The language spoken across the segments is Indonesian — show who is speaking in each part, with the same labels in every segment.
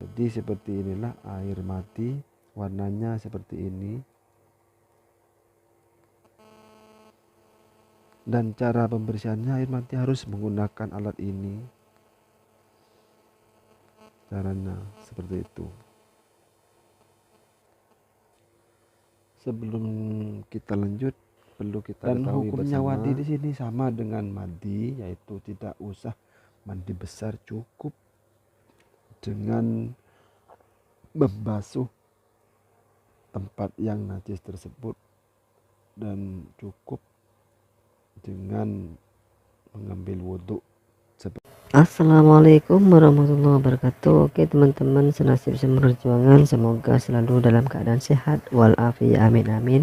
Speaker 1: Jadi seperti inilah air mati, warnanya seperti ini. Dan cara pembersihannya, air mati harus menggunakan alat ini. Caranya seperti itu. Sebelum kita lanjut, perlu kita ketahui hukumnya bersama, wadi di sini sama dengan mandi, yaitu tidak usah mandi besar, cukup dengan membasuh tempat yang najis tersebut dan cukup dengan mengambil wudhu.
Speaker 2: Assalamualaikum warahmatullahi wabarakatuh. Oke teman-teman, senasib semerjuangan, semoga selalu dalam keadaan sehat walafiat, amin amin.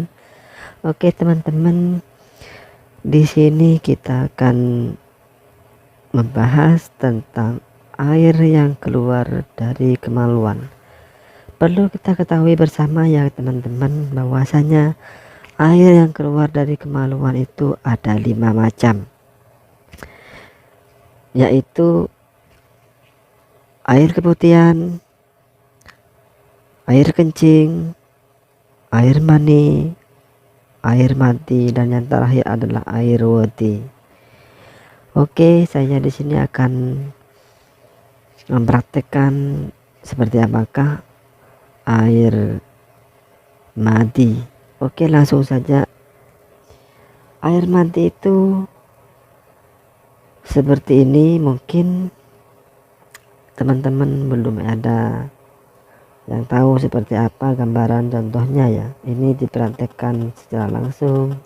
Speaker 2: Oke teman-teman, di sini kita akan membahas tentang air yang keluar dari kemaluan. Perlu kita ketahui bersama ya teman-teman, bahwasanya air yang keluar dari kemaluan itu ada 5 macam, yaitu air keputihan, air kencing, air mani, air mati, dan yang terakhir adalah air wadi. Oke, saya di sini akan mempraktekkan seperti apakah air mati. Oke, langsung saja. Air mati itu seperti ini. Mungkin teman-teman belum ada yang tahu seperti apa gambaran contohnya ya. Ini dipraktekkan secara langsung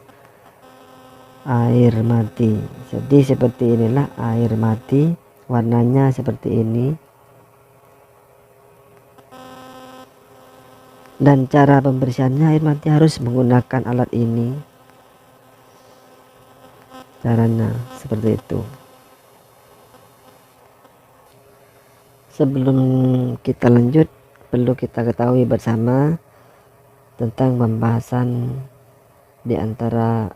Speaker 2: air mati. Jadi seperti inilah air mati, warnanya seperti ini. Dan cara pembersihannya, air mati harus menggunakan alat ini. Caranya seperti itu. Sebelum kita lanjut, perlu kita ketahui bersama tentang pembahasan di antara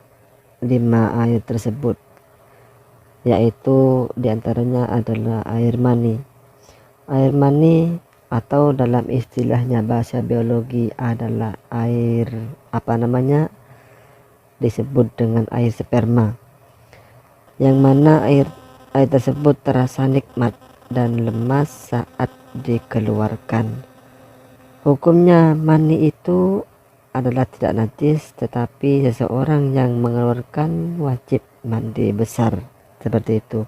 Speaker 2: 5 air tersebut, yaitu diantaranya adalah air mani. Air mani atau dalam istilahnya bahasa biologi adalah air disebut dengan air sperma, yang mana air tersebut terasa nikmat dan lemas saat dikeluarkan. Hukumnya mani itu adalah tidak najis, tetapi seseorang yang mengeluarkan wajib mandi besar, seperti itu.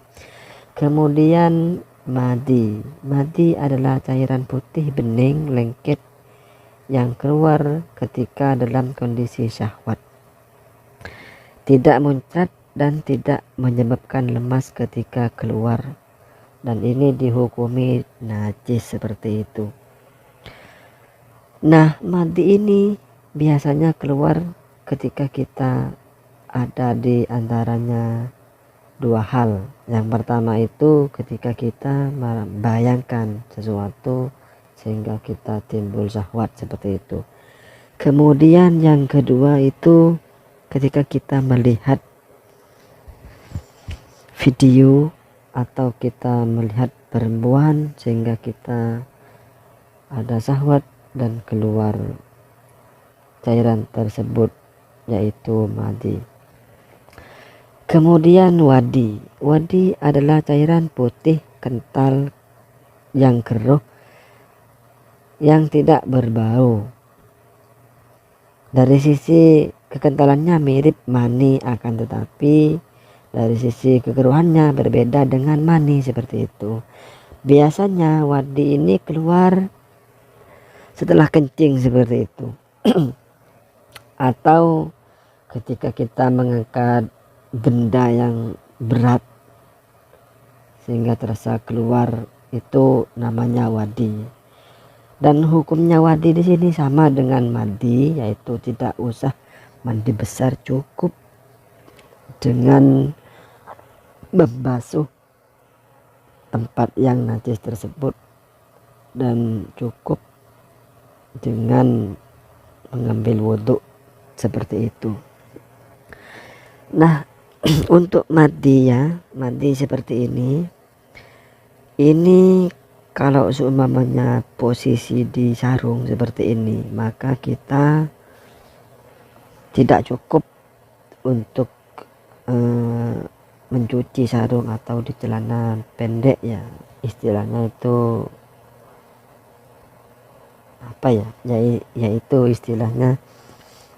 Speaker 2: Kemudian madi adalah cairan putih bening lengket yang keluar ketika dalam kondisi syahwat, tidak muncrat dan tidak menyebabkan lemas ketika keluar, dan ini dihukumi najis, seperti itu. Nah, madi ini biasanya keluar ketika kita ada di antaranya 2 hal. Yang pertama itu ketika kita membayangkan sesuatu sehingga kita timbul syahwat, seperti itu. Kemudian yang kedua itu ketika kita melihat video atau kita melihat perempuan sehingga kita ada syahwat dan keluar cairan tersebut, yaitu madi. Kemudian wadi adalah cairan putih kental yang keruh yang tidak berbau. Dari sisi kekentalannya mirip mani, akan tetapi dari sisi kekeruhannya berbeda dengan mani, seperti itu. Biasanya wadi ini keluar setelah kencing, seperti itu. Atau ketika kita mengangkat benda yang berat sehingga terasa keluar, itu namanya wadi. Dan hukumnya wadi di sini sama dengan mandi, yaitu tidak usah mandi besar, cukup dengan membasuh tempat yang najis tersebut dan cukup dengan mengambil wudhu, seperti itu. Nah, untuk mandi seperti ini kalau seumpamanya posisi di sarung seperti ini, maka kita tidak cukup untuk mencuci sarung atau di celana pendek ya, istilahnya itu apa ya, yaitu istilahnya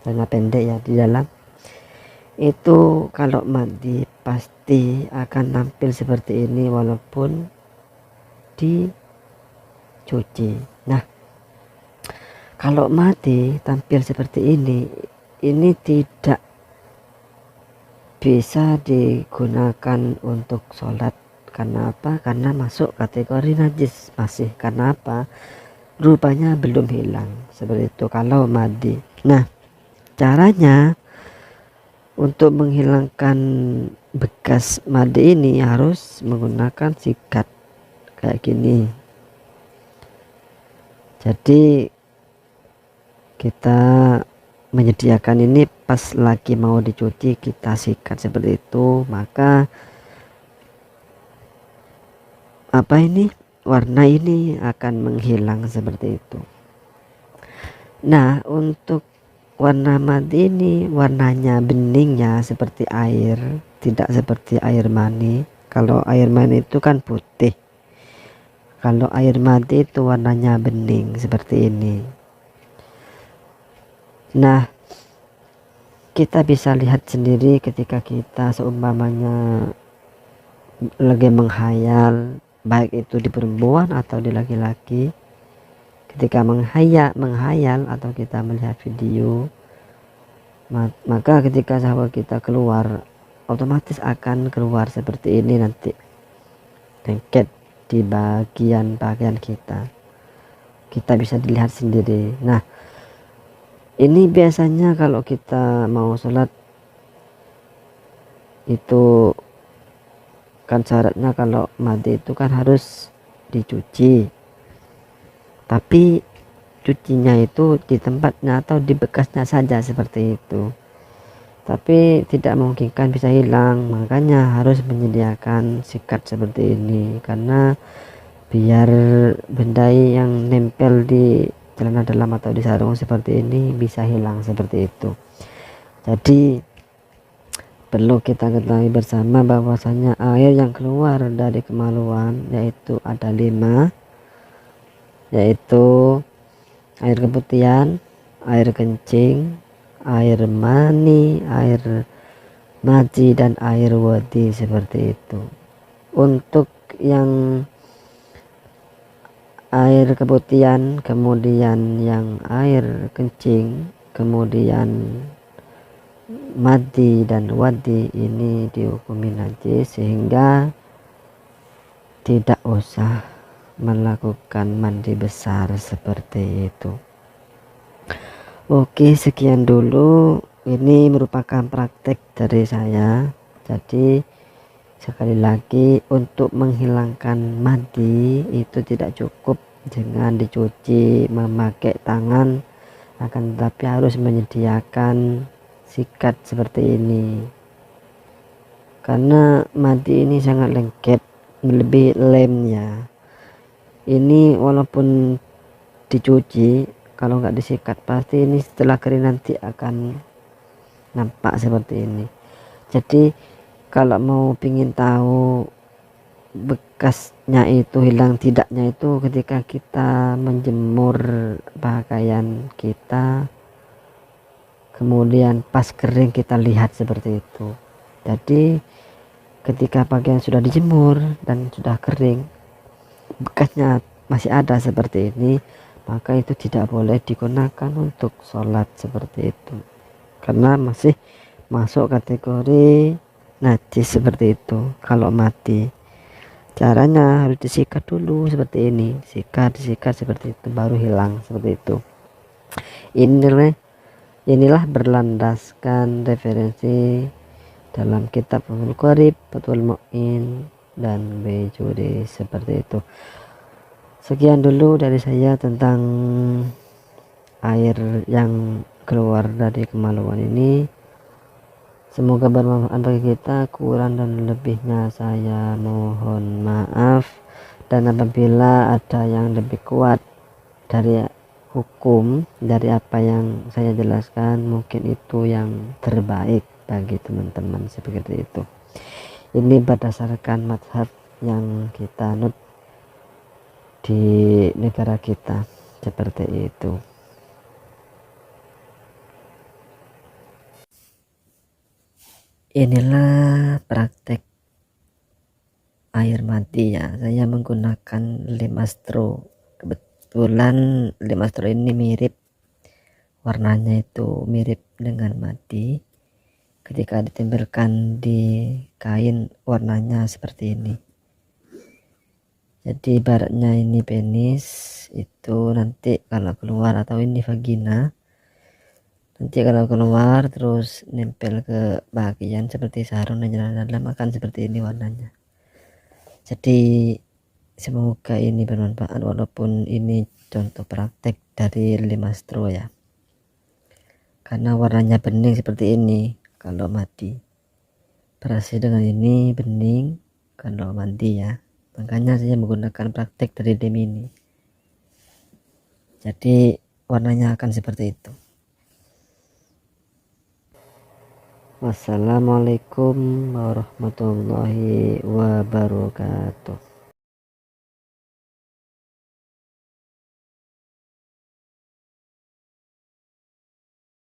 Speaker 2: celana pendek ya, di dalam itu kalau mandi pasti akan tampil seperti ini walaupun dicuci. Nah, kalau mandi tampil seperti ini tidak bisa digunakan untuk sholat. Karena apa? Karena masuk kategori najis masih. Karena apa? Rupanya belum hilang seperti itu kalau mandi. Nah, caranya untuk menghilangkan bekas mandi ini harus menggunakan sikat kayak gini. Jadi kita menyediakan ini pas lagi mau dicuci, kita sikat seperti itu, maka warna ini akan menghilang seperti itu. Nah, untuk warna mati ini warnanya beningnya seperti air, tidak seperti air mani. Kalau air mani itu kan putih, kalau air mati itu warnanya bening seperti ini. Nah, kita bisa lihat sendiri ketika kita seumpamanya lagi menghayal, baik itu di perempuan atau di laki-laki. Ketika menghayal atau kita melihat video, maka ketika syahwat kita keluar, otomatis akan keluar seperti ini nanti, lengket di bagian kita. Kita bisa dilihat sendiri. Nah, ini biasanya kalau kita mau sholat itu kan syaratnya kalau mati itu kan harus dicuci, tapi cucinya itu di tempatnya atau di bekasnya saja seperti itu, tapi tidak memungkinkan bisa hilang. Makanya harus menyediakan sikat seperti ini, karena biar benda yang nempel di celana dalam atau di sarung seperti ini bisa hilang seperti itu. Jadi perlu kita ketahui bersama bahwasanya air yang keluar dari kemaluan yaitu ada 5, yaitu air keputihan, air kencing, air mani, air maji, dan air wadi seperti itu. Untuk yang air keputihan, kemudian yang air kencing, kemudian madi dan wadi, ini dihukumi najis sehingga tidak usah melakukan mandi besar seperti itu. Oke, sekian dulu. Ini merupakan praktek dari saya. Jadi sekali lagi, untuk menghilangkan madi itu tidak cukup dengan dicuci memakai tangan, akan tetapi harus menyediakan sikat seperti ini, karena madi ini sangat lengket, lebih lemnya. Ini walaupun dicuci, kalau nggak disikat pasti ini setelah kering nanti akan nampak seperti ini. Jadi kalau mau pingin tahu bekasnya itu hilang tidaknya itu ketika kita menjemur pakaian kita, kemudian pas kering kita lihat seperti itu. Jadi ketika pakaian sudah dijemur dan sudah kering, bekasnya masih ada seperti ini, maka itu tidak boleh digunakan untuk sholat seperti itu, karena masih masuk kategori najis seperti itu. Kalau mati, caranya harus disikat dulu seperti ini, disikat seperti itu, baru hilang seperti itu. Inilah berlandaskan referensi dalam kitab Fathul Qorib, Fathul Mu'in, dan Bejuri seperti itu. Sekian dulu dari saya tentang air yang keluar dari kemaluan ini. Semoga bermanfaat bagi kita. Kurang dan lebihnya saya mohon maaf. dan apabila ada yang lebih kuat dari hukum dari apa yang saya jelaskan, mungkin itu yang terbaik bagi teman-teman seperti itu. Ini berdasarkan mazhab yang kita anut di negara kita seperti itu. Inilah praktek air mati ya, saya menggunakan lem astro. Kebetulan lem astro ini mirip, warnanya itu mirip dengan mati. Ketika ditempelkan di kain warnanya seperti ini. Jadi ibaratnya ini penis, itu nanti kalau keluar, atau ini vagina, nanti kalau keluar terus nempel ke bagian seperti sarung dan jalan dalam akan seperti ini warnanya. Jadi semoga ini bermanfaat, walaupun ini contoh praktek dari lem astro ya, karena warnanya bening seperti ini kalau mati, berhasil dengan ini bening kalau mandi ya, makanya saya menggunakan praktek dari lem ini, jadi warnanya akan seperti itu. Wassalamualaikum warahmatullahi wabarakatuh.